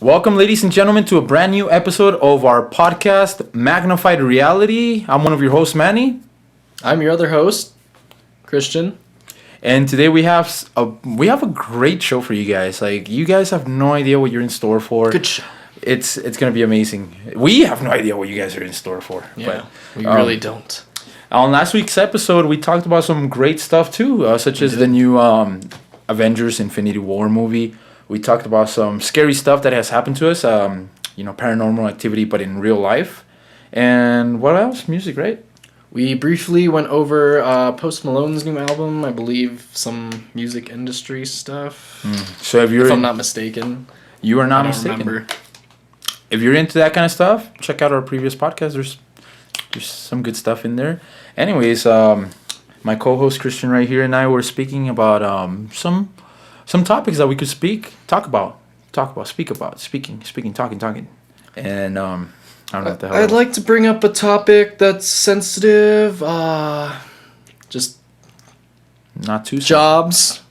Welcome, ladies and gentlemen, to a brand new episode of our podcast, Magnified Reality. I'm one of your hosts, Manny, I'm your other host, Christian. and today we have a great show for you guys. Like, you guys have no idea what you're in store for. Good show. It's gonna be amazing. We have no idea what you guys are in store for. Yeah, but we really don't. on last week's episode, we talked about some great stuff too, such as the new Avengers: Infinity War movie. We talked about some scary stuff that has happened to us, paranormal activity, but in real life. And what else? Music, right? We briefly went over Post Malone's new album, I believe some music industry stuff, So if I'm not mistaken. you are I not don't mistaken. remember. If you're into that kind of stuff, check out our previous podcast. There's some good stuff in there. Anyways, my co-host Christian right here and I were speaking about some topics that we could speak about, speaking, talking, and I don't know what the hell. I'd like to bring up a topic that's sensitive, just Not too jobs,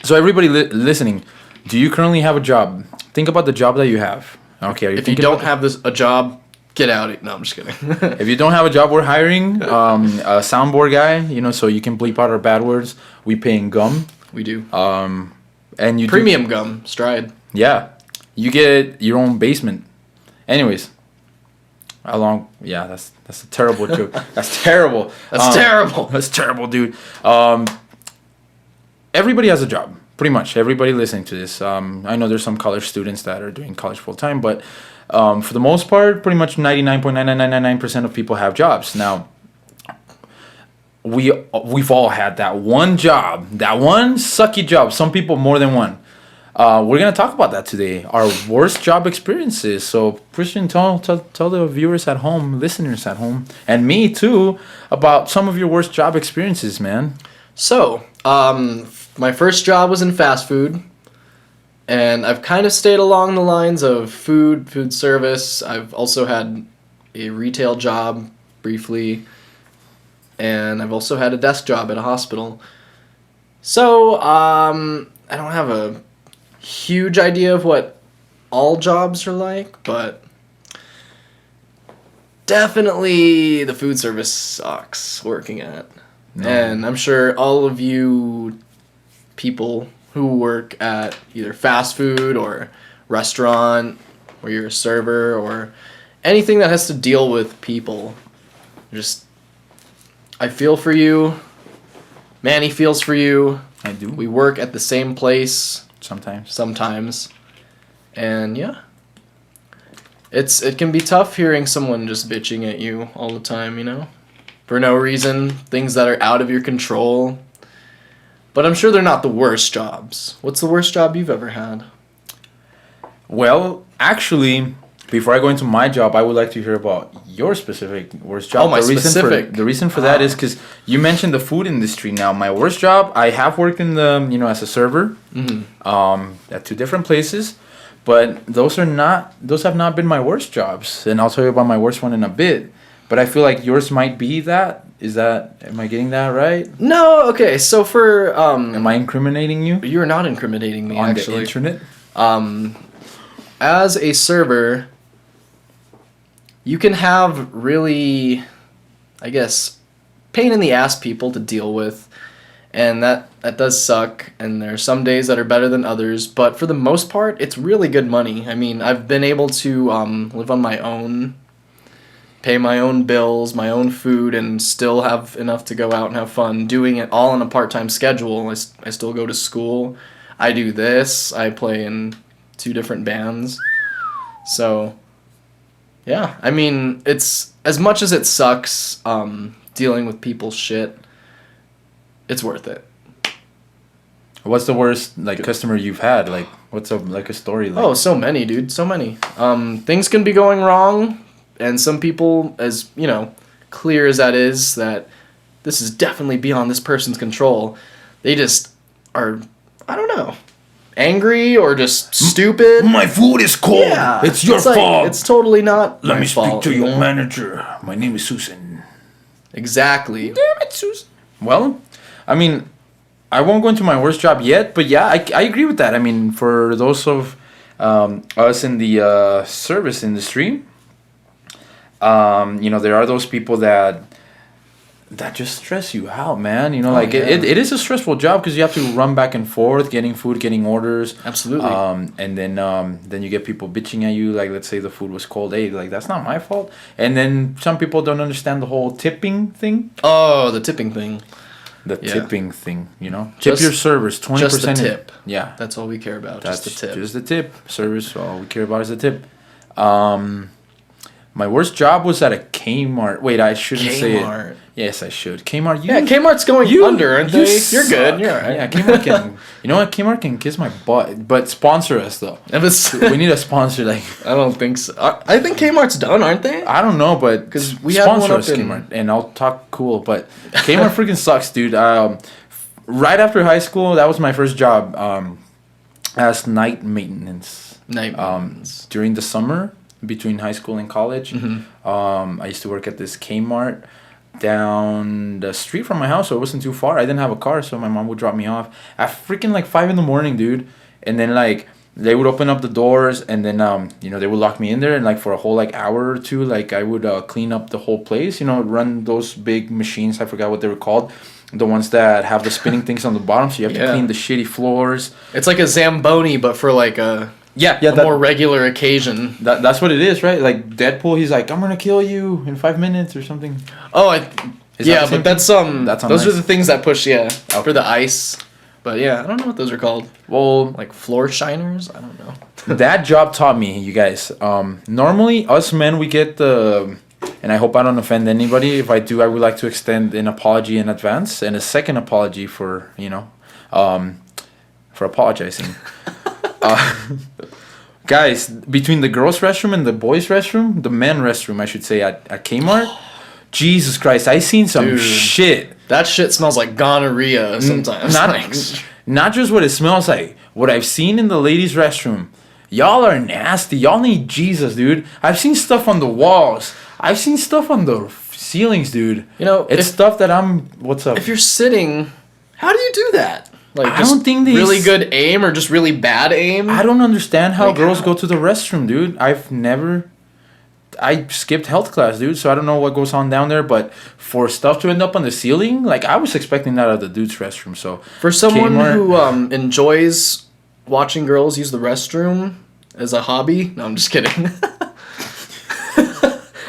So everybody listening, do you currently have a job? Think about the job that you have. Okay, are you If you thinking don't about have a job, get out. No, I'm just kidding. If you don't have a job, we're hiring a soundboard guy. So you can bleep out our bad words. We paying gum. We do. And you Premium gum, Stride. Yeah, you get your own basement. Anyways, that's a terrible joke. That's terrible. That's terrible. That's terrible, dude. Everybody has a job. Pretty much everybody listening to this. I know there's some college students that are doing college full time, but for the most part, pretty much 99.99999% of people have jobs. Now, we've all had that one job, that one sucky job. Some people more than one. We're gonna talk about that today. Our worst job experiences. So, Christian, tell the viewers at home, listeners at home, and me too, about some of your worst job experiences, man. So, my first job was in fast food, and I've kind of stayed along the lines of food service. I've also had a retail job briefly, and I've also had a desk job at a hospital. So, I don't have a huge idea of what all jobs are like, but definitely the food service sucks working at. No. And I'm sure all of you people who work at either fast food or restaurant, or you're a server or anything that has to deal with people, I feel for you. Manny feels for you. I do. We work at the same place Sometimes. and yeah, it can be tough hearing someone just bitching at you all the time, for no reason, things that are out of your control. But I'm sure they're not the worst jobs. What's the worst job you've ever had? Well, actually, before I go into my job, I would like to hear about your specific worst job. Oh, my specific. The reason for that is because you mentioned the food industry. Now, my worst job, I have worked in as a server, at two different places, but those have not been my worst jobs. And I'll tell you about my worst one in a bit. But I feel like yours might be that. Am I getting that right? No, okay. So for Am I incriminating you? you're not incriminating me On actually. the internet? As a server, you can have really, I guess, pain in the ass people to deal with, and that does suck, and there are some days that are better than others, but for the most part, it's really good money. I mean, I've been able to live on my own, pay my own bills, my own food, and still have enough to go out and have fun, doing it all on a part-time schedule. I still go to school, I do this, I play in 2 different bands, so yeah, I mean, it's as much as it sucks dealing with people's shit, it's worth it. What's the worst customer you've had? Like, what's a story like? Oh, so many, dude, so many. Things can be going wrong, and some people, as clear as that is, that this is definitely beyond this person's control, they just are, I don't know, angry or just stupid. My food is cold. Yeah, It's your fault. It's totally not Let my me fault, speak to your manager. My name is Susan. Exactly. Damn it, Susan. Well, I mean, I won't go into my worst job yet, but yeah, I agree with that. I mean, for those of us in the service industry, there are those people that just stress you out, man. It is a stressful job because you have to run back and forth, getting food, getting orders. Absolutely. And then you get people bitching at you, like, let's say the food was cold. Hey, like, that's not my fault. And then some people don't understand the whole tipping thing. Oh, the tipping thing. Tipping thing, tip your servers 20%. Just the tip. Yeah. That's all we care about. That's just the tip. Just the tip. Service, all we care about is the tip. My worst job was at a Kmart. Wait, I shouldn't say it. Yes, I should. Kmart. Kmart's going under, aren't they? You're good. You're all right. Yeah, Kmart can. You know what? Kmart can kiss my butt, but sponsor us though. We need a sponsor. Like, I don't think so. I think Kmart's done, aren't they? I don't know, but because we have one up Kmart, and I'll talk cool. But Kmart freaking sucks, dude. Right after high school, that was my first job. As night maintenance. During the summer. Between high school and college, I used to work at this Kmart down the street from my house, so it wasn't too far. I didn't have a car, so my mom would drop me off at freaking like 5 a.m, dude. And then like they would open up the doors, and then they would lock me in there, and like for a whole like hour or two, like I would clean up the whole place. Run those big machines. I forgot what they were called. The ones that have the spinning things on the bottom, so you have to clean the shitty floors. It's like a Zamboni, but for like a more regular occasion. That's what it is, right? Like Deadpool, he's like, I'm gonna kill you in 5 minutes or something. Oh, but that's those are the things that push for the ice. But yeah, I don't know what those are called. Well, like floor shiners. I don't know. That job taught me, you guys. Normally, us men, we get and I hope I don't offend anybody. If I do, I would like to extend an apology in advance and a second apology for apologizing. Guys, between the girls' restroom and the boys' restroom, the men's restroom, I should say, at Kmart, Jesus Christ, I seen some shit. That shit smells like gonorrhea sometimes. Not just what it smells like, what I've seen in the ladies' restroom. Y'all are nasty. Y'all need Jesus, dude. I've seen stuff on the walls. I've seen stuff on the ceilings, dude. It's stuff that what's up? If you're sitting, how do you do that? Like, I don't think they really good aim or just really bad aim. I don't understand how girls go to the restroom, dude. I skipped health class, dude, so I don't know what goes on down there. But for stuff to end up on the ceiling, like I was expecting that out of the dude's restroom. So for someone who enjoys watching girls use the restroom as a hobby, no, I'm just kidding.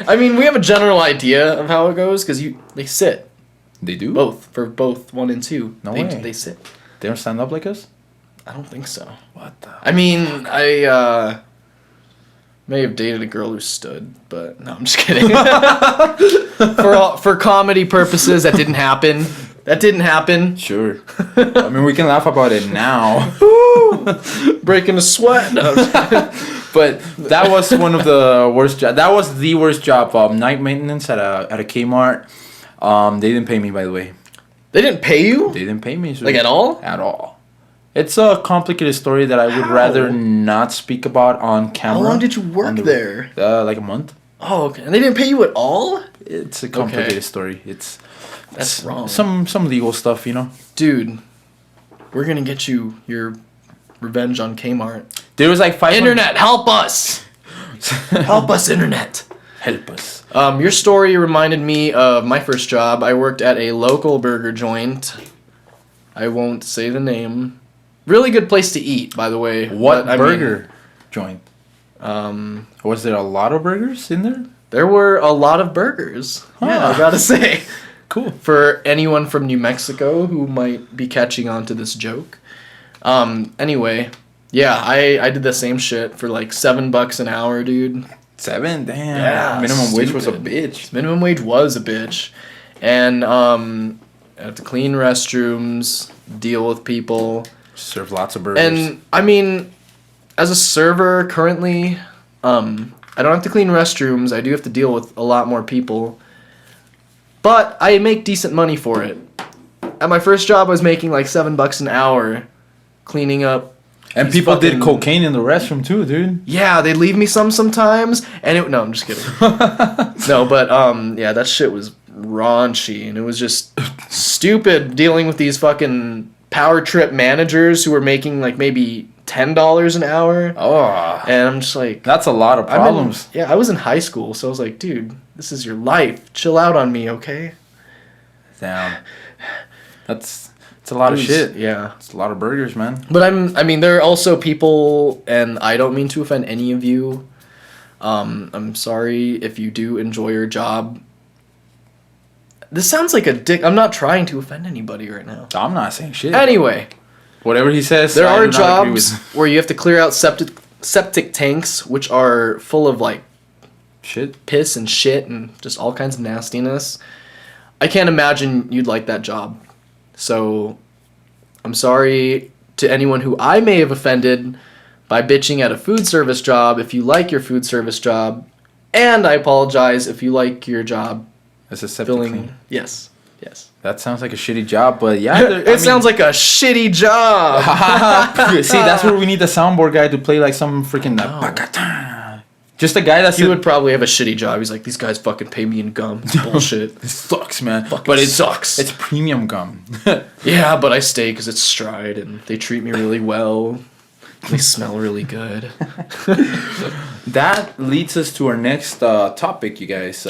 I mean, we have a general idea of how it goes because they sit. They do for both 1 and 2. No way. They sit. They don't stand up like us? I don't think so. What the? I mean, I may have dated a girl who stood, but no, I'm just kidding. For comedy purposes, that didn't happen. Sure. I mean, we can laugh about it now. Breaking a sweat. No, but that was one of the worst jobs. That was the worst job. Night maintenance at a Kmart. They didn't pay me, by the way. They didn't pay you? They didn't pay me. So like at all? At all. It's a complicated story that I would rather not speak about on camera. How long did you work there? Like a month. Oh, okay. And they didn't pay you at all? It's a complicated story. That's wrong. Some legal stuff, Dude, we're gonna get you your revenge on Kmart. There was like 500... Internet, help us! Help us, Internet. Help us. Your story reminded me of my first job. I worked at a local burger joint. I won't say the name. Really good place to eat, by the way. What burger joint? Was there a lot of burgers in there? There were a lot of burgers. Huh. Yeah, I gotta say. Cool. For anyone from New Mexico who might be catching on to this joke. Anyway, yeah, I did the same shit for like $7 an hour, dude. 7? Damn. Yeah. Minimum wage was a bitch. Minimum wage was a bitch. And I have to clean restrooms, deal with people. Serve lots of burgers. And, I mean, as a server currently, I don't have to clean restrooms. I do have to deal with a lot more people. But I make decent money for it. At my first job, I was making like $7 an hour cleaning up. And people did cocaine in the restroom too, dude. Yeah, they'd leave me sometimes. And no, I'm just kidding. No, but yeah, that shit was raunchy. And it was just stupid dealing with these fucking power trip managers who were making like maybe $10 an hour. Oh, And I'm just like, that's a lot of problems. I was in high school, so I was like, dude, this is your life. Chill out on me, okay? Damn. It's a lot of shit. Yeah. It's a lot of burgers, man. But I mean, there are also people, and I don't mean to offend any of you. I'm sorry if you do enjoy your job. This sounds like a dick. I'm not trying to offend anybody right now. I'm not saying shit. Anyway, Whatever he says, there I are do not agree jobs with. where you have to clear out septic tanks, which are full of like Shit. piss and shit and just all kinds of nastiness. I can't imagine you'd like that job. So, I'm sorry to anyone who I may have offended by bitching at a food service job if you like your food service job. And I apologize if you like your job It's a septic filling. clean. Yes. That sounds like a shitty job, but yeah. It sounds like a shitty job. See, that's where we need the soundboard guy to play like some freaking. Just a guy that's. He would probably have a shitty job. He's like, these guys fucking pay me in gum. It's bullshit. It sucks, man. But it sucks. It's premium gum. Yeah, but I stay because it's Stride and they treat me really well. They smell really good. That leads us to our next topic, you guys.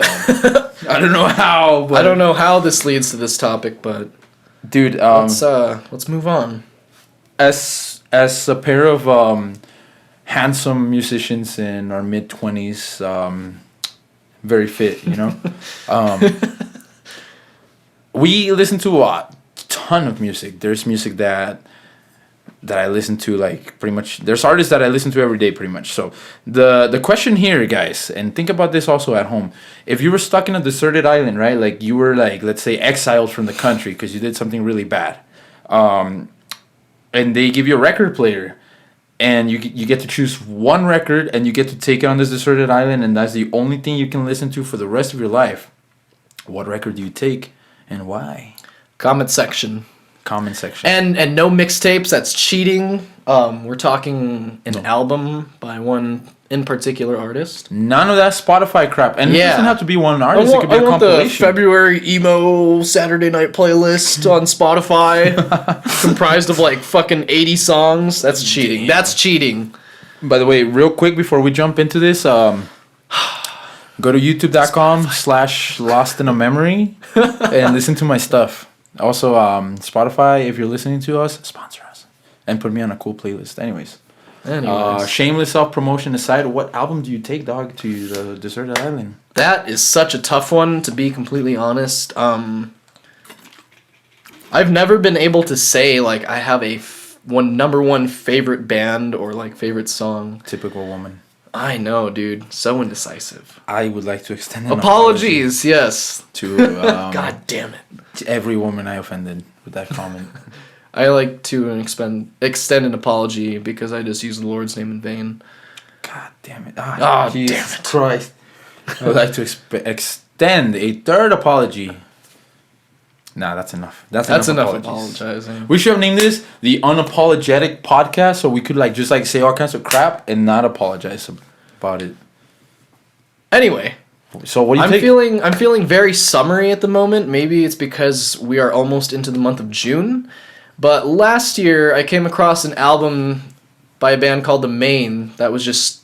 I don't know how. But I don't know how this leads to this topic, but dude, let's move on. as a pair of handsome musicians in our mid-20s, very fit, you know. We listen to a ton of music. There's music that I listen to like pretty much. There's artists that I listen to every day pretty much. So the question here, guys, and think about this also at home. If you were stuck in a deserted island, right? Like you were like, let's say, exiled from the country because you did something really bad, and they give you a record player, and you get to choose one record, and you get to take it on this deserted island, and that's the only thing you can listen to for the rest of your life. What record do you take, and why? Comment section. Comment section. And no mixtapes. That's cheating. We're talking an album by one in particular artist. None of that Spotify crap. And it doesn't have to be one artist. It could be a I want the compilation. February emo Saturday night playlist on Spotify, comprised of like fucking 80 songs. That's cheating. Damn. That's cheating. By the way, real quick before we jump into this, go to youtube.com/lostinamemory and listen to my stuff. Also, Spotify, if you're listening to us, sponsor us. And put me on a cool playlist. Anyways. Shameless self-promotion aside, what album do you take, dog, to the deserted island? That is such a tough one, to be completely honest. I've never been able to say, like, I have a number one favorite band or, like, favorite song. Typical woman. I know, dude. So indecisive. I would like to extend an Apologies, yes. to God damn it. to every woman I offended with that comment. I like to extend an apology because I just used the Lord's name in vain. God damn it. Jesus damn it. Christ. I would like to extend a third apology. Nah, that's enough. That's enough apologizing. We should have named this the Unapologetic Podcast so we could like just like say all kinds of crap and not apologize about it. Anyway, so what do you think? I'm feeling very summery at the moment. Maybe it's because we are almost into the month of June. But last year I came across an album by a band called The Maine that was just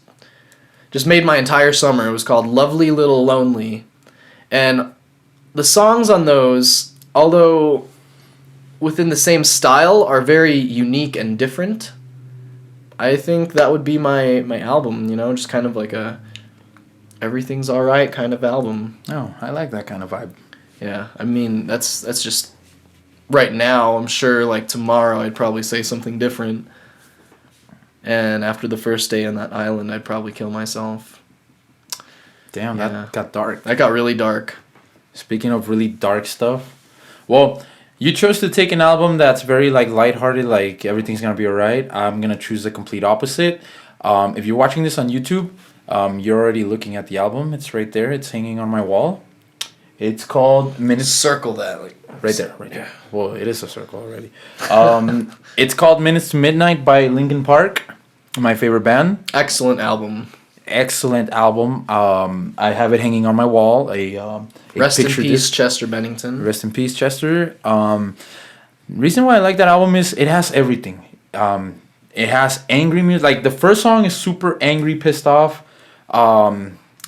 made my entire summer. It was called Lovely Little Lonely. And the songs on those, although within the same style, are very unique and different. I think that would be my album, you know, just kind of like a everything's alright kind of album. Oh, I like that kind of vibe. Yeah, I mean, that's just right now. I'm sure like tomorrow I'd probably say something different. And after the first day on that island, I'd probably kill myself. Damn, Yeah. that got dark. That got really dark. Speaking of really dark stuff, well, you chose to take an album that's very like lighthearted, like everything's gonna be alright. I'm gonna choose the complete opposite. If you're watching this on YouTube, you're already looking at the album. It's right there. It's hanging on my wall. It's called Minutes. Circle that, like Right there. Well, it is a circle already. It's called Minutes to Midnight by Linkin Park, my favorite band. Excellent album. Excellent album. I have it hanging on my wall. Rest in peace, disc. Chester Bennington. Rest in peace, Chester. Reason why I like that album is it has everything. It has angry music. Like the first song is super angry, pissed off.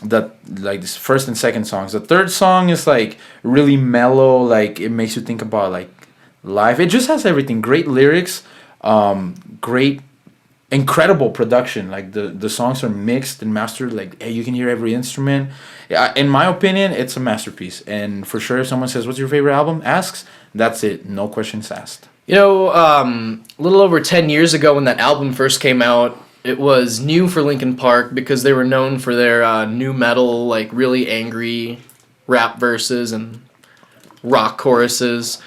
That like this first and second songs. The third song is like really mellow. Like it makes you think about like life. It just has everything. Great lyrics. Great, incredible production. Like the songs are mixed and mastered. Like hey, you can hear every instrument. Yeah, in my opinion, it's a masterpiece. And for sure, if someone says, "What's your favorite album?" asks, that's it. No questions asked. You know, a little over 10 years ago when that album first came out, it was new for Linkin Park because they were known for their new metal, like really angry rap verses and rock choruses.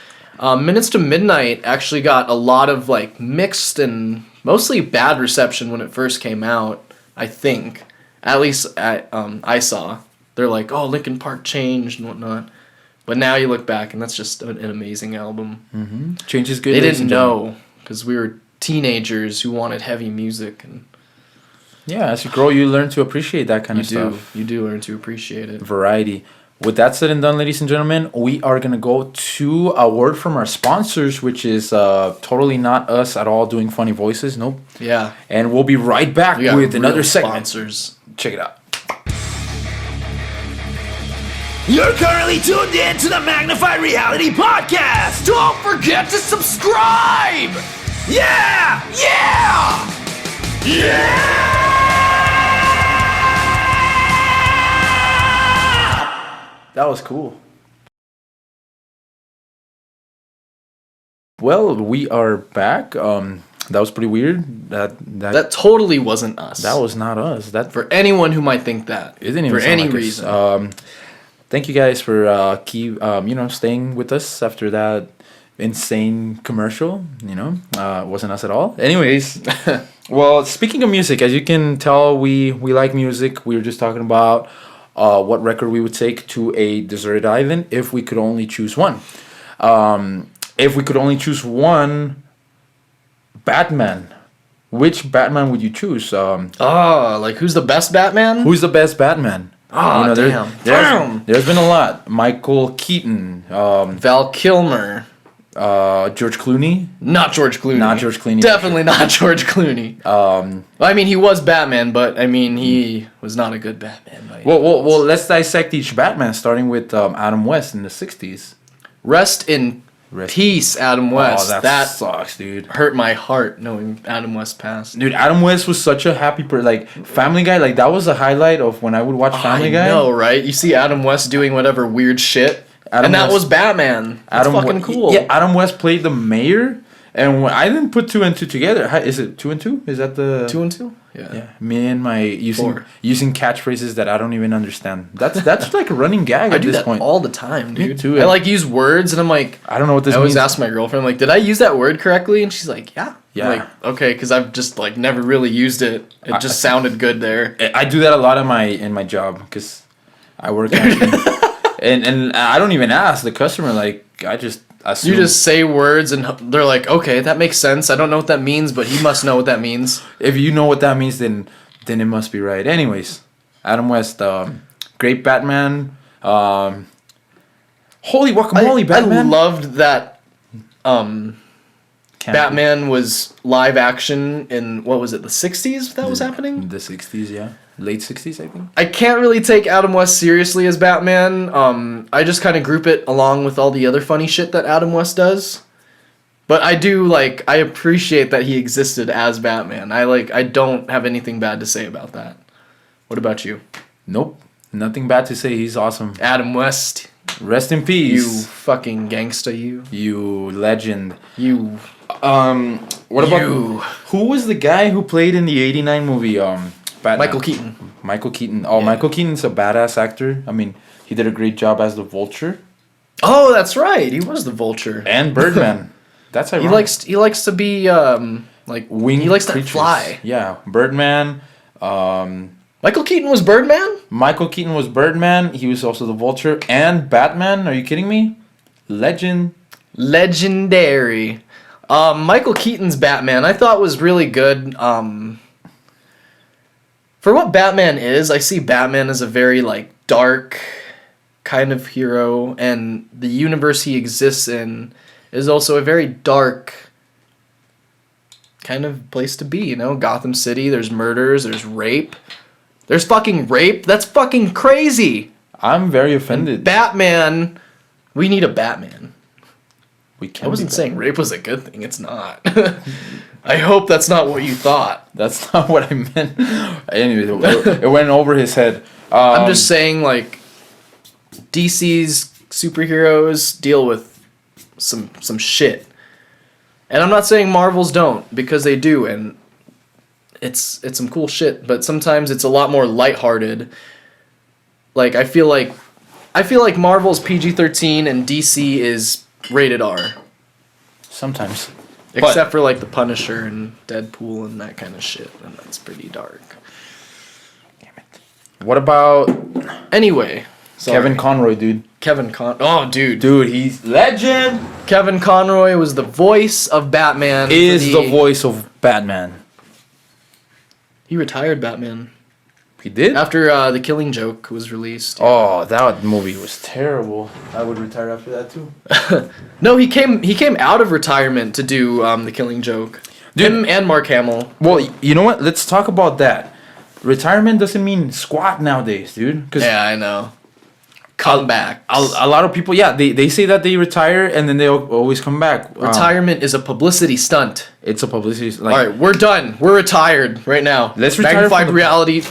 Minutes to Midnight actually got a lot of like mixed and mostly bad reception when it first came out, I think. At least I saw. They're like, oh, Linkin Park changed and whatnot. But now you look back, and that's just an amazing album. Mm-hmm. Change is good. They didn't know, because we were teenagers who wanted heavy music. And yeah, as you grow, you learn to appreciate that kind of stuff. You do learn to appreciate it. Variety. With that said and done, ladies and gentlemen, we are going to go to a word from our sponsors, which is totally not us at all doing funny voices. Nope. Yeah. And we'll be right back with another segment. Sponsors. Check it out. You're currently tuned in to the Magnified Reality Podcast. Don't forget to subscribe! Yeah! Yeah! Yeah! That was cool. Well, we are back. That was pretty weird. That totally wasn't us. That was not us. That for anyone who might think that. It didn't even for sound any like reason. Us. Thank you guys for staying with us after that insane commercial. It wasn't us at all. Anyways, well, speaking of music, as you can tell, we like music. We were just talking about what record we would take to a deserted island if we could only choose one. If we could only choose one, Batman. Which Batman would you choose? Like who's the best Batman? Who's the best Batman? Oh, damn. There's been a lot. Michael Keaton. Val Kilmer. George Clooney. Not George Clooney. Not George Clooney. Definitely not George Clooney. I mean, he was Batman, but I mean, he was not a good Batman. Well, let's dissect each Batman, starting with Adam West in the 60s. Rest in peace, Adam West. Oh, that sucks, dude. Hurt my heart knowing Adam West passed. Dude, Adam West was such a happy person. Like, Family Guy, like, that was a highlight of when I would watch Family Guy. I know, right? You see Adam West doing whatever weird shit, and that was Batman. That's fucking cool. Yeah, Adam West played the mayor, and I didn't put 2 and 2 together. Is it 2 and 2? Is that the... 2 and 2? Yeah. Me and my using catchphrases that I don't even understand. That's like a running gag at this point. I do that all the time, dude. Me too. I like use words and I'm like, I don't know what this means. I always ask my girlfriend, like, did I use that word correctly? And she's like, yeah. Yeah. I'm like, okay, because I've just like never really used it. It just sounded good there. I do that a lot in my job because I work and I don't even ask the customer. Like, I just assume. You just say words and they're like, okay, that makes sense. I don't know what that means, but he must know what that means. If you know what that means, then it must be right. Anyways, Adam West, great Batman. Holy guacamole, Batman! I loved that. Batman was live action in what was it, the 60s? That was happening. The 60s, yeah, late 60s, I think. I can't really take Adam West seriously as Batman. I just kind of group it along with all the other funny shit that Adam West does. But I appreciate that he existed as Batman. I don't have anything bad to say about that. What about you? Nope. Nothing bad to say. He's awesome. Adam West. Rest in peace. You fucking gangsta, you. You legend. You. What about you? Who was the guy who played in the '89 movie? Batman? Michael Keaton. Michael Keaton. Oh, yeah. Michael Keaton's a badass actor. I mean, he did a great job as the Vulture. Oh, that's right. He was the Vulture. And Birdman. That's ironic. He likes to be like winged. He likes to fly. Yeah, Birdman. Michael Keaton was Birdman? Michael Keaton was Birdman. He was also the Vulture and Batman. Are you kidding me? Legendary. Michael Keaton's Batman I thought was really good. For what Batman is, I see Batman as a very like dark kind of hero, and the universe he exists in is also a very dark kind of place to be, you know? Gotham City, there's murders, there's rape. There's fucking rape? That's fucking crazy! I'm very offended. Batman, we need a Batman. We can't. I wasn't saying rape was a good thing, it's not. I hope that's not what you thought. That's not what I meant. Anyway, it went over his head. I'm just saying, like, DC's superheroes deal with some shit. And I'm not saying Marvel's don't, because they do, and it's some cool shit, but sometimes it's a lot more lighthearted. Like, I feel like Marvel's PG-13 and DC is rated R. Sometimes. Except for, like, The Punisher and Deadpool and that kind of shit, and that's pretty dark. Damn it. What about Anyway. Sorry. Kevin Conroy, dude? Oh, dude. Dude, he's legend. Kevin Conroy was the voice of Batman. Is the voice of Batman. He retired Batman. He did? After The Killing Joke was released. Oh, that movie was terrible. I would retire after that too. No, he came out of retirement to do The Killing Joke. Dude. Him and Mark Hamill. Well, you know what? Let's talk about that. Retirement doesn't mean squat nowadays, dude. Yeah, I know. Come back. A lot of people, yeah, they say that they retire and then they always come back. Retirement is a publicity stunt. It's a publicity. All right, we're done. We're retired right now. Let's retire. Magnified Reality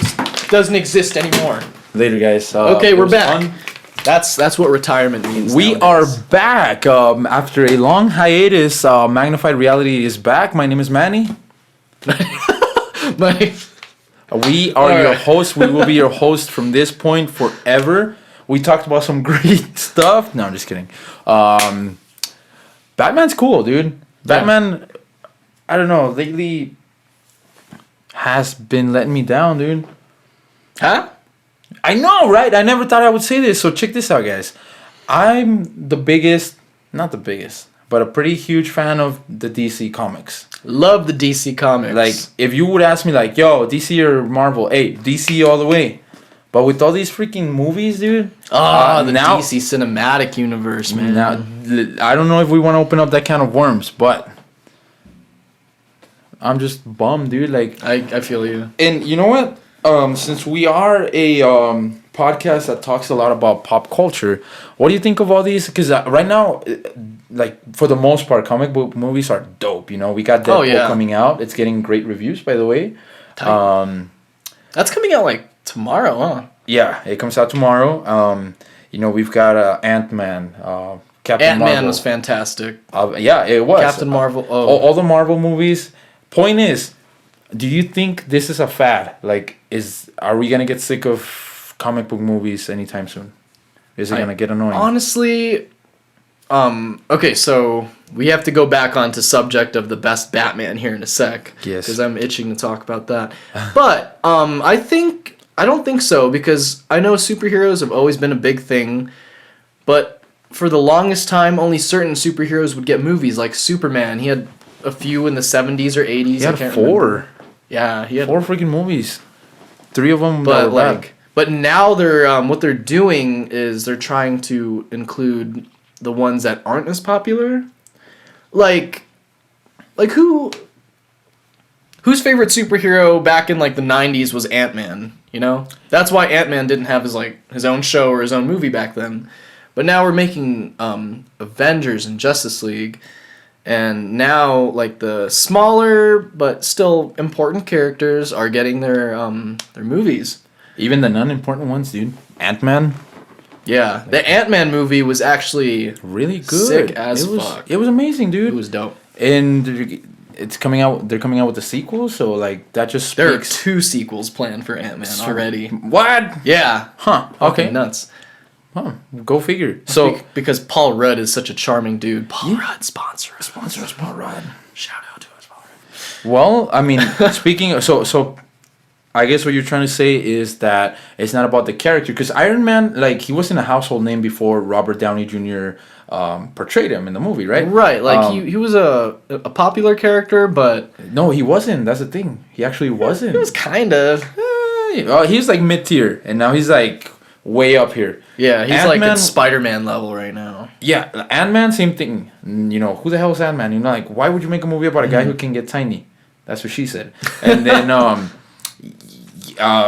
doesn't exist anymore. Later, guys. Okay, we're back. That's what retirement means. We nowadays. are back after a long hiatus. Magnified Reality is back. My name is Manny. We are your host. We will be your host from this point forever. We talked about some great stuff. No, I'm just kidding. Batman's cool, dude. Batman, I don't know, lately has been letting me down, dude. Huh? I know, right? I never thought I would say this. So check this out, guys. I'm not the biggest, but a pretty huge fan of the DC comics. Love the DC comics. Like, if you would ask me, like, yo, DC or Marvel? Hey, DC all the way. But with all these freaking movies, dude. The DC cinematic universe, man. Now, I don't know if we want to open up that can of worms, but I'm just bummed, dude. Like, I feel you. And you know what? Since we are a podcast that talks a lot about pop culture, what do you think of all these? Because right now, like, for the most part, comic book movies are dope. You know, we got Deadpool coming out. It's getting great reviews, by the way. That's coming out like tomorrow, huh? Yeah, it comes out tomorrow. You know, we've got Ant-Man, Captain Ant-Man Marvel. was fantastic. Yeah, it was. Captain Marvel. All the Marvel movies. Point is, do you think this is a fad? Like, are we gonna get sick of comic book movies anytime soon? Is it gonna get annoying? Honestly, okay, so we have to go back onto subject of the best Batman here in a sec. Yes. Because I'm itching to talk about that. But I don't think so, because I know superheroes have always been a big thing, but for the longest time, only certain superheroes would get movies, like Superman. He had a few in the 70s or 80s. He had I can't 4. remember. Yeah, he had 4 freaking movies. 3 of them But were bad. but now they're what they're doing is they're trying to include the ones that aren't as popular. Like whose favorite superhero back in like the 90s was Ant-Man, you know? That's why Ant-Man didn't have his own show or his own movie back then. But now we're making Avengers and Justice League, and now like the smaller but still important characters are getting their movies. Even the non-important ones, dude. Ant-Man. Yeah, the Ant-Man movie was actually Really good. sick as fuck. It was amazing, dude. It was dope. And it's coming out. They're coming out with a sequel, so like that just There are speaks. 2 sequels planned for Ant-Man already. What? Yeah. Huh. Fucking Okay. nuts. Huh. Go figure. So Because Paul Rudd is such a charming dude. Paul Rudd sponsor us. Paul Rudd. Shout out to us, Paul Rudd. Well, I mean, speaking of, so I guess what you're trying to say is that it's not about the character, because Iron Man, like, he wasn't a household name before Robert Downey Jr. Portrayed him in the movie, right? Right, like he was a popular character, but No, he wasn't. That's the thing. He actually wasn't. he was kind of. He was like mid-tier, and now he's like way up here. Yeah, he's like Ant-Man- at Spider-Man level right now. Yeah, Ant-Man, same thing. You know, who the hell is Ant-Man? You know, like, why would you make a movie about a guy who can get tiny? That's what she said. And then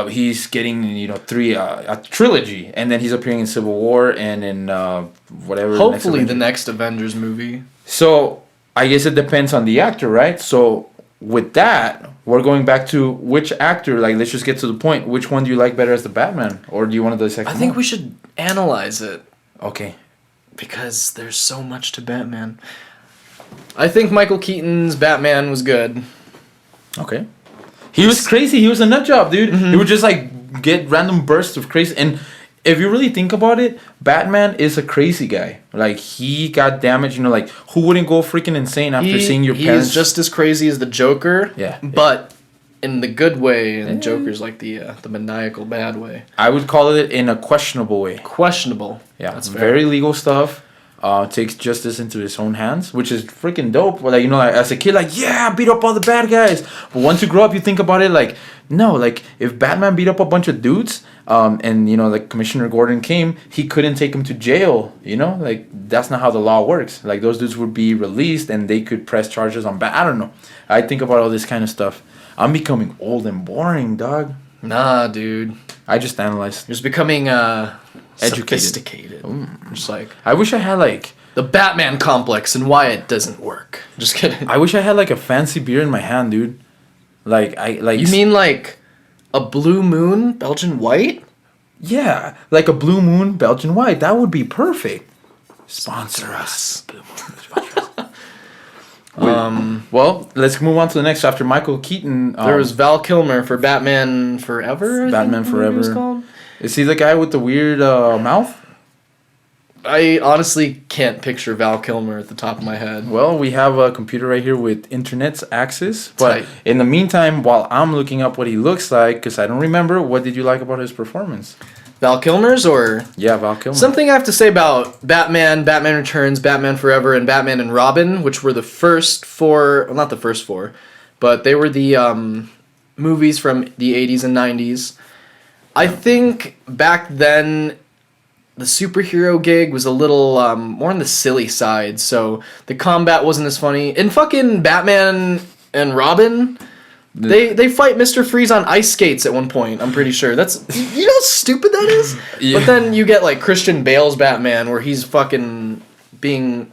he's getting a trilogy, and then he's appearing in Civil War and in whatever. Hopefully, the next Avengers movie. So I guess it depends on the actor, right? So with that, we're going back to which actor. Like, let's just get to the point. Which one do you like better as the Batman, or do you want to dissect? I think we should analyze it. Okay. Because there's so much to Batman. I think Michael Keaton's Batman was good. Okay. He was crazy. He was a nut job, dude. He would just like get random bursts of crazy. And if you really think about it, Batman is a crazy guy. Like, he got damaged. Like, who wouldn't go freaking insane after seeing your parents? He's just as crazy as the Joker. Yeah. But in the good way, and Joker's like the maniacal bad way. I would call it in a questionable way. Questionable. Yeah, that's very legal stuff. Takes justice into his own hands, which is freaking dope. Like, like, as a kid, like, yeah, beat up all the bad guys. But once you grow up, you think about it like, no, like, if Batman beat up a bunch of dudes, and like Commissioner Gordon came, he couldn't take him to jail. Like, that's not how the law works. Like, those dudes would be released and they could press charges on I don't know. I think about all this kind of stuff. I'm becoming old and boring, dog. Nah, dude. I just analyzed. You're just becoming educated. Sophisticated. Just like, I wish I had like the Batman complex and why it doesn't work. Just kidding. I wish I had like a fancy beer in my hand, dude. You mean like a Blue Moon Belgian White? Yeah, like a Blue Moon Belgian White. That would be perfect. Sponsor us. Blue Moon. Sponsor us. Well, let's move on to the next. After Michael Keaton, there was Val Kilmer for Batman Forever. Batman Forever. Was called? Is he the guy with the weird mouth? I honestly can't picture Val Kilmer at the top of my head. Well, we have a computer right here with internet's access. But Tight. in the meantime, while I'm looking up what he looks like, because I don't remember, what did you like about his performance? Val Kilmer's or? Yeah, Val Kilmer. Something I have to say about Batman, Batman Returns, Batman Forever, and Batman and Robin, which were the first four, well, not the first four, but they were the movies from the 80s and 90s. I think back then the superhero gig was a little more on the silly side, so the combat wasn't as funny. In fucking Batman and Robin, they fight Mr. Freeze on ice skates at one point, I'm pretty sure. That's, you know how stupid that is? Yeah. But then you get like Christian Bale's Batman where he's fucking being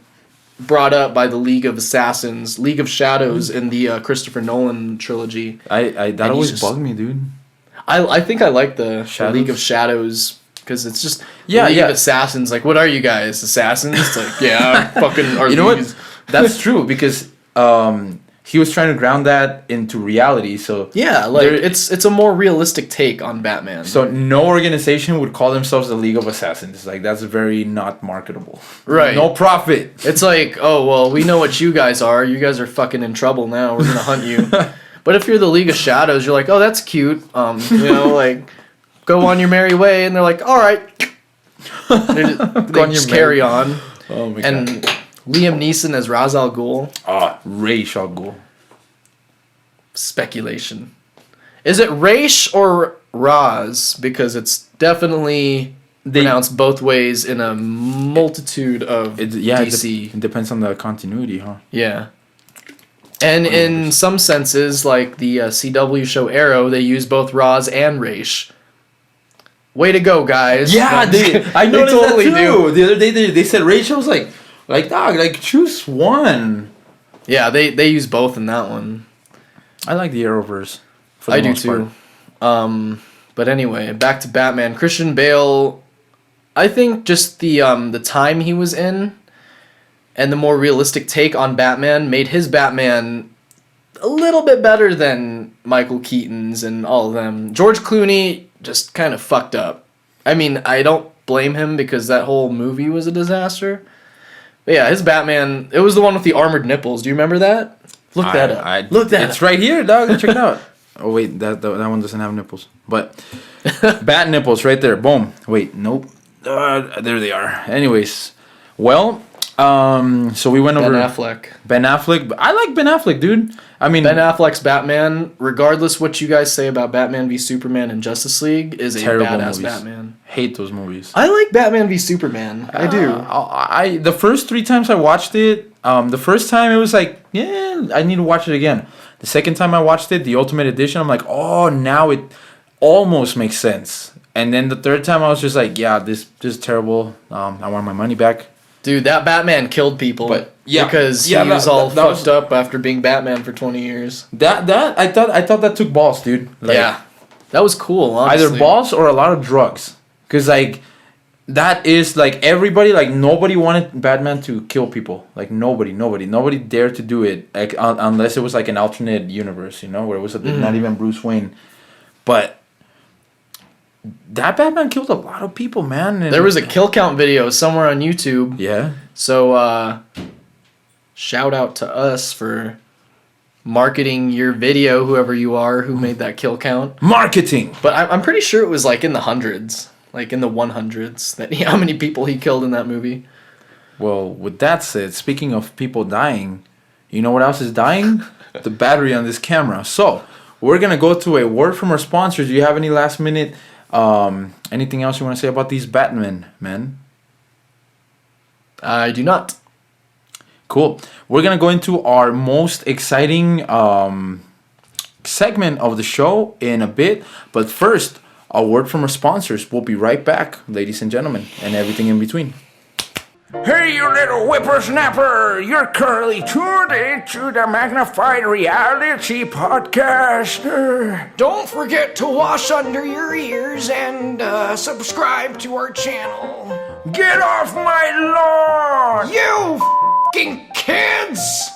brought up by the League of Assassins, League of Shadows in the Christopher Nolan trilogy. That always bugged me, dude. I think I like the League of Shadows because it's just League of Assassins. Like, what are you guys, assassins? It's like, yeah, fucking are. You know what? That's true because he was trying to ground that into reality. So yeah, like it's a more realistic take on Batman. So no organization would call themselves the League of Assassins. Like, that's very not marketable. Right. No profit. It's like, oh well, we know what you guys are. You guys are fucking in trouble now. We're gonna hunt you. But if you're the League of Shadows, you're like, oh, that's cute. Like, go on your merry way. And they're like, all right. They just carry on. Oh, my God. Liam Neeson as Ra's al Ghul. Ra's al Ghul. Speculation. Is it Raish or Raz? Because it's definitely pronounced both ways in a multitude of DC. It depends on the continuity, huh? Yeah. And in some senses, like the CW show Arrow, they use both Raz and Raish. Way to go, guys! Yeah, I noticed totally that too. The other day they said Raish. I was like dog, like choose one. Yeah, they use both in that one. I like the Arrowverse. I do too. But anyway, back to Batman. Christian Bale. I think just the time he was in. And the more realistic take on Batman made his Batman a little bit better than Michael Keaton's and all of them. George Clooney just kind of fucked up. I mean, I don't blame him because that whole movie was a disaster. But yeah, his Batman, it was the one with the armored nipples. Do you remember that? Look that up. Look that It's right here, dog. Check it out. Oh, wait, that one doesn't have nipples. But bat nipples right there. Boom. Wait, nope. There they are. Anyways, well... so we went over Ben Affleck. I like Ben Affleck, dude. I mean, Ben Affleck's Batman, regardless what you guys say about Batman v Superman and Justice League, is a badass Batman. Hate those movies. I like Batman v Superman. I do. The first 3 times I watched it, the first time it was like, yeah, I need to watch it again. The second time I watched it, the Ultimate Edition, I'm like, oh, now it almost makes sense. And then the third time, I was just like, yeah, this is terrible. I want my money back. Dude, that Batman killed people. But yeah, because he was fucked up after being Batman for 20 years. That I thought that took balls, dude. Like, yeah, that was cool. Honestly. Either balls or a lot of drugs, because like that is like everybody, like nobody wanted Batman to kill people. Like nobody dared to do it, like unless it was like an alternate universe, you know, where it was not even Bruce Wayne. But that Batman killed a lot of people, man. And there was a kill count video somewhere on YouTube. Yeah. So shout out to us for marketing your video, whoever you are who made that kill count. Marketing. But I'm pretty sure it was like in the hundreds, like in the 100s. That how many people he killed in that movie. Well, with that said, speaking of people dying, you know what else is dying? The battery on this camera. So we're gonna go to a word from our sponsors. Do you have any last minute? Anything else you want to say about these Batman, man? I do not. Cool. We're gonna go into our most exciting segment of the show in a bit, but first, a word from our sponsors. We'll be right back, ladies and gentlemen, and everything in between. Hey, you little whippersnapper! You're currently tuned into the Magnified Reality podcast. Don't forget to wash under your ears and subscribe to our channel. Get off my lawn! You f***ing kids!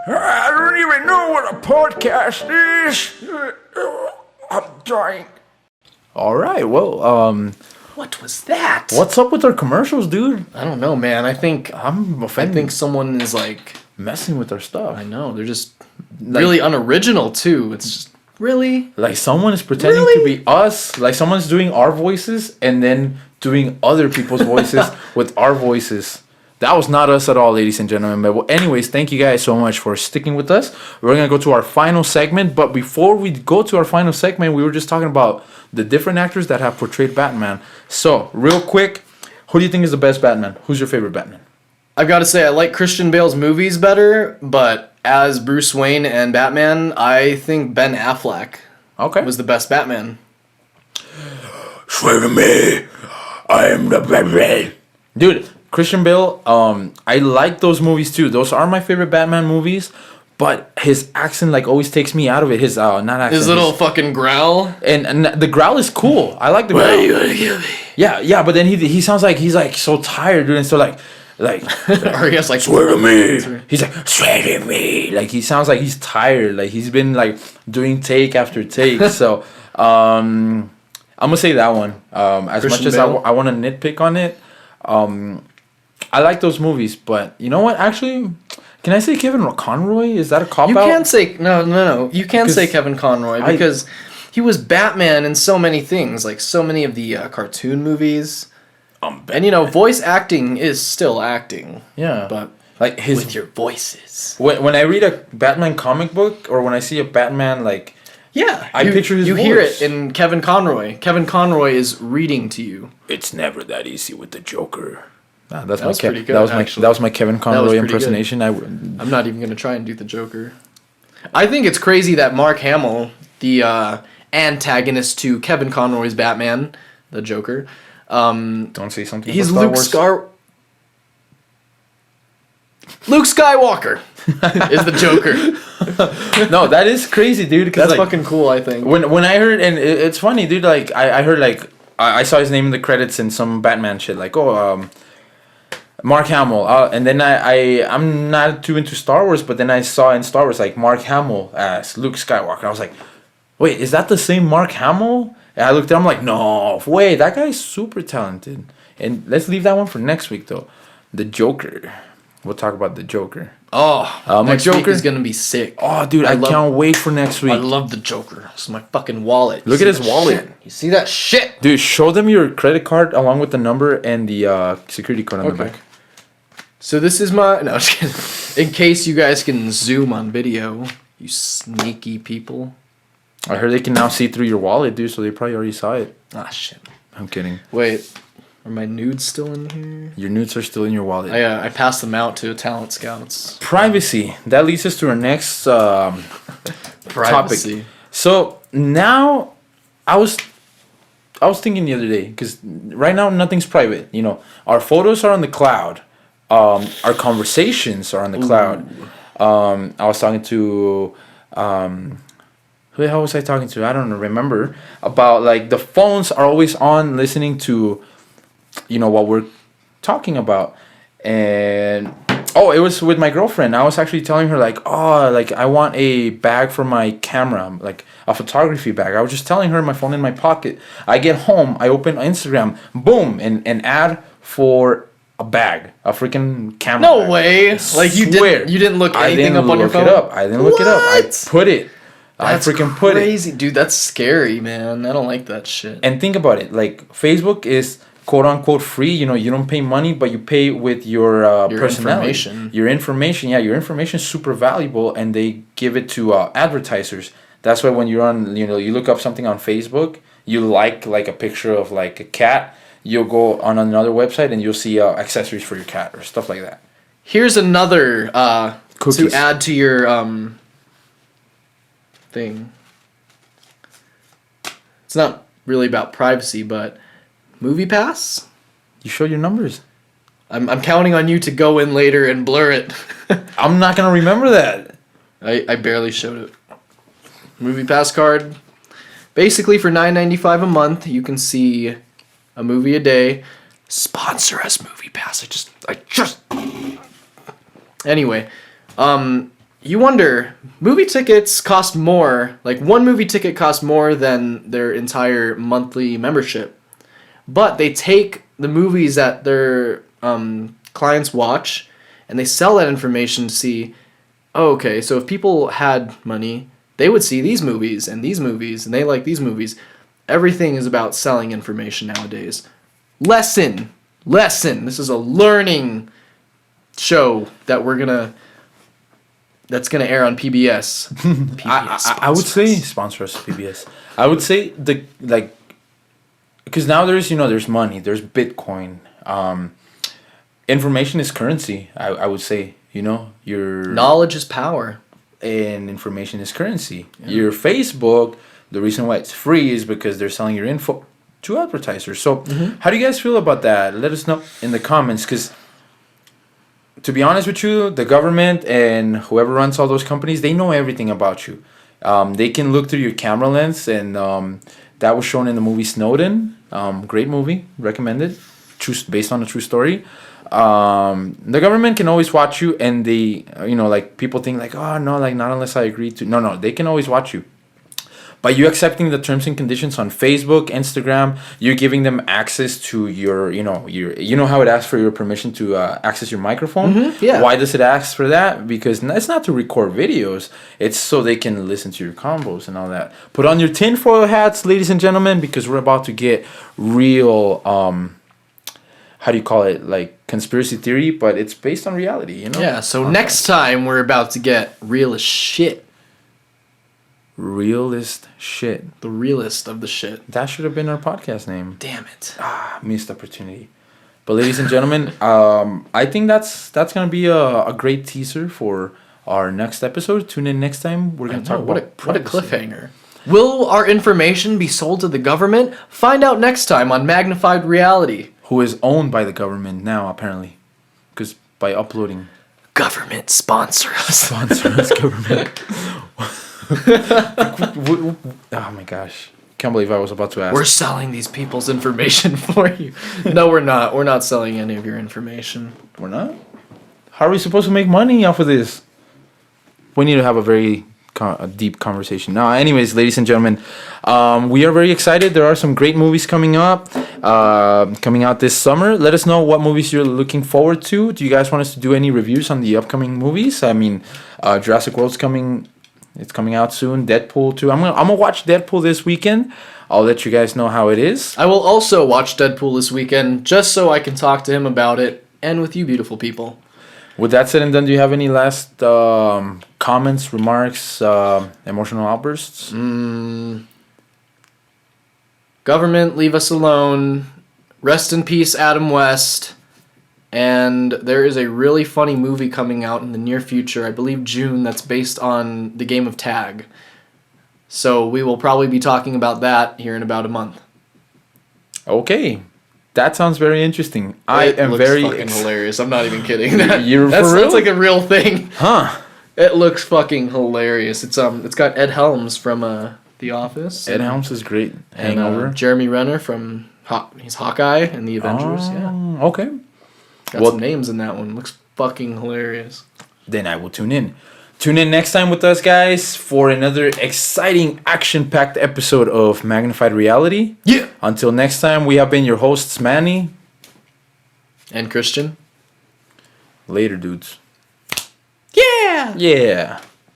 I don't even know what a podcast is. I'm dying. All right. Well, What was that? what's up with our commercials, dude? I don't know, man. I think someone is like Messing with our stuff. I know they're just really unoriginal too. It's just really Like someone is pretending to be us. Like someone's doing our voices and then doing other people's voices with our voices. That was not us at all, ladies and gentlemen. But well, anyways, thank you guys so much for sticking with us. We're going to go to our final segment. But before we go to our final segment, we were just talking about the different actors that have portrayed Batman. So, real quick, who do you think is the best Batman? Who's your favorite Batman? I've got to say I like Christian Bale's movies better, but as Bruce Wayne and Batman, I think Ben Affleck was the best Batman. Swear to me, I am the Batman. Dude, Christian Bale, I like those movies too. Those are my favorite Batman movies. But his accent like always takes me out of it. His not accent. His little fucking growl. And the growl is cool. I like the growl. What are you gonna give me? Yeah, but then he sounds like he's like so tired, dude, and so like or he has like Swear to me. he's like swear to me. Like he sounds like he's tired. Like he's been like doing take after take. So I'm gonna say that one. As Christian much as Bale? I want to nitpick on it, I like those movies. But you know what? Actually, can I say Kevin Conroy? Is that a cop You out? can't say no. You can't say Kevin Conroy I- because he was Batman in so many things, like so many of the cartoon movies. And you know, voice acting is still acting. Yeah, But like his with your voices. when I read a Batman comic book or when I see a Batman like Yeah, I picture his You hear voice. it in Kevin Conroy. Kevin Conroy is reading to you. It's never that easy with the Joker. that's That my was pretty good, that was my actually. that was my Kevin Conroy pretty impersonation. I'm not even gonna try and do the Joker. I think it's crazy that Mark Hamill, the antagonist to Kevin Conroy's Batman, the Joker, don't say something. he's about Star Wars. Luke Skywalker is the Joker. No, that is crazy, dude. That's like, fucking cool, I think. when I heard, and it's funny, dude. Like I heard like I saw his name in the credits in some Batman shit. Like Mark Hamill, and then I'm not too into Star Wars, but then I saw in Star Wars like Mark Hamill as Luke Skywalker. I was like, wait, is that the same Mark Hamill? And I looked at him like, no, wait, that guy's super talented. And let's leave that one for next week though. The Joker. We'll talk about the Joker. Oh, next Joker week is gonna be sick. Oh, dude, I can't wait for next week. I love the Joker. It's my fucking wallet. Look You at see his that wallet. shit? You see that shit? Dude, show them your credit card along with the number and the security code on the back. So this is my no. Just kidding. In case you guys can zoom on video, you sneaky people. I heard they can now see through your wallet, dude, so they probably already saw it. Ah shit. I'm kidding. Wait, are my nudes still in here? Your nudes are still in your wallet. I passed them out to talent scouts. Privacy. That leads us to our next Privacy. topic. So now, I was thinking the other day, because right now nothing's private. You know, our photos are on the cloud. Our conversations are on the cloud. I was talking to who the hell was I talking to? I don't remember. About like the phones are always on, listening to, you know, what we're talking about. And it was with my girlfriend. I was actually telling her like, I want a bag for my camera, like a photography bag. I was just telling her, my phone in my pocket. I get home, I open Instagram, boom, and an ad for a bag, a freaking camera. No bag. way! Like you didn't look anything up on your phone. I didn't look it up. I put it. That's crazy, dude. That's scary, man. I don't like that shit. And think about it. Like Facebook is quote unquote free. You know, you don't pay money, but you pay with your personality. Information. Your information. Yeah, your information is super valuable, and they give it to advertisers. That's why when you're on, you know, you look up something on Facebook, you like a picture of like a cat. You'll go on another website and you'll see accessories for your cat or stuff like that. Here's another to add to your thing. It's not really about privacy, but Movie Pass. You show your numbers. I'm counting on you to go in later and blur it. I'm not gonna remember that. I barely showed it. Movie Pass card. Basically, for $9.95 a month, you can see a movie a day. Sponsor us, Movie Pass. I just. Anyway, you wonder, movie tickets cost more. Like one movie ticket costs more than their entire monthly membership, but they take the movies that their clients watch, and they sell that information to see. Oh, okay, so if people had money, they would see these movies, and they like these movies. Everything is about selling information nowadays. Lesson. This is a learning show that that's gonna air on PBS. I would say sponsor us, PBS. I would say because now there's money, there's Bitcoin. Information is currency. I would say, your knowledge is power, and information is currency. Yeah. Your Facebook. The reason why it's free is because they're selling your info to advertisers. So how do you guys feel about that? Let us know in the comments, because to be honest with you, the government and whoever runs all those companies, they know everything about you. They can look through your camera lens, and that was shown in the movie Snowden. Great movie, recommended, based on a true story. The government can always watch you, and they, people think like, oh no, like not unless I agree to. No, they can always watch you. By you accepting the terms and conditions on Facebook, Instagram, you're giving them access to your how it asks for your permission to access your microphone? Mm-hmm, yeah. Why does it ask for that? Because it's not to record videos. It's so they can listen to your combos and all that. Put on your tinfoil hats, ladies and gentlemen, because we're about to get real, how do you call it? Like conspiracy theory, but it's based on reality, Yeah, so next time we're about to get real as shit. Realist shit. The realest of the shit. That should have been our podcast name. Damn it. Missed opportunity. But ladies and gentlemen, I think that's gonna be a great teaser for our next episode. Tune in next time. We're gonna talk about what a cliffhanger. Will our information be sold to the government? Find out next time on Magnified Reality. Who is owned by the government now, apparently. Because by uploading. Government sponsor us. Sponsor us, government. Oh my gosh. Can't believe I was about to ask. We're selling these people's information for you. No, we're not. We're not selling any of your information. We're not? How are we supposed to make money off of this? We need to have a very deep conversation. Now, anyways, ladies and gentlemen, we are very excited. There are some great movies coming up, coming out this summer. Let us know what movies you're looking forward to. Do you guys want us to do any reviews on the upcoming movies? I mean, Jurassic World's coming. It's coming out soon. Deadpool 2. I'm gonna watch Deadpool this weekend. I'll let you guys know how it is. I will also watch Deadpool this weekend, just so I can talk to him about it, and with you beautiful people. With that said and done, do you have any last comments, remarks, emotional outbursts? Government, leave us alone. Rest in peace, Adam West. And there is a really funny movie coming out in the near future, I believe June, that's based on the game of tag. So we will probably be talking about that here in about a month. Okay. That sounds very interesting. I It am looks very fucking hilarious. I'm not even kidding. You're That's for real? like a real thing. Huh. It looks fucking hilarious. It's got Ed Helms from The Office. Ed Helms is great. and Hangover. Jeremy Renner from he's Hawkeye and the Avengers. Yeah, Okay. got some names in that one. Looks fucking hilarious. Then I will tune in. Tune in next time with us, guys, for another exciting, action-packed episode of Magnified Reality. Yeah. Until next time, we have been your hosts, Manny. And Christian. Later, dudes. Yeah. Yeah.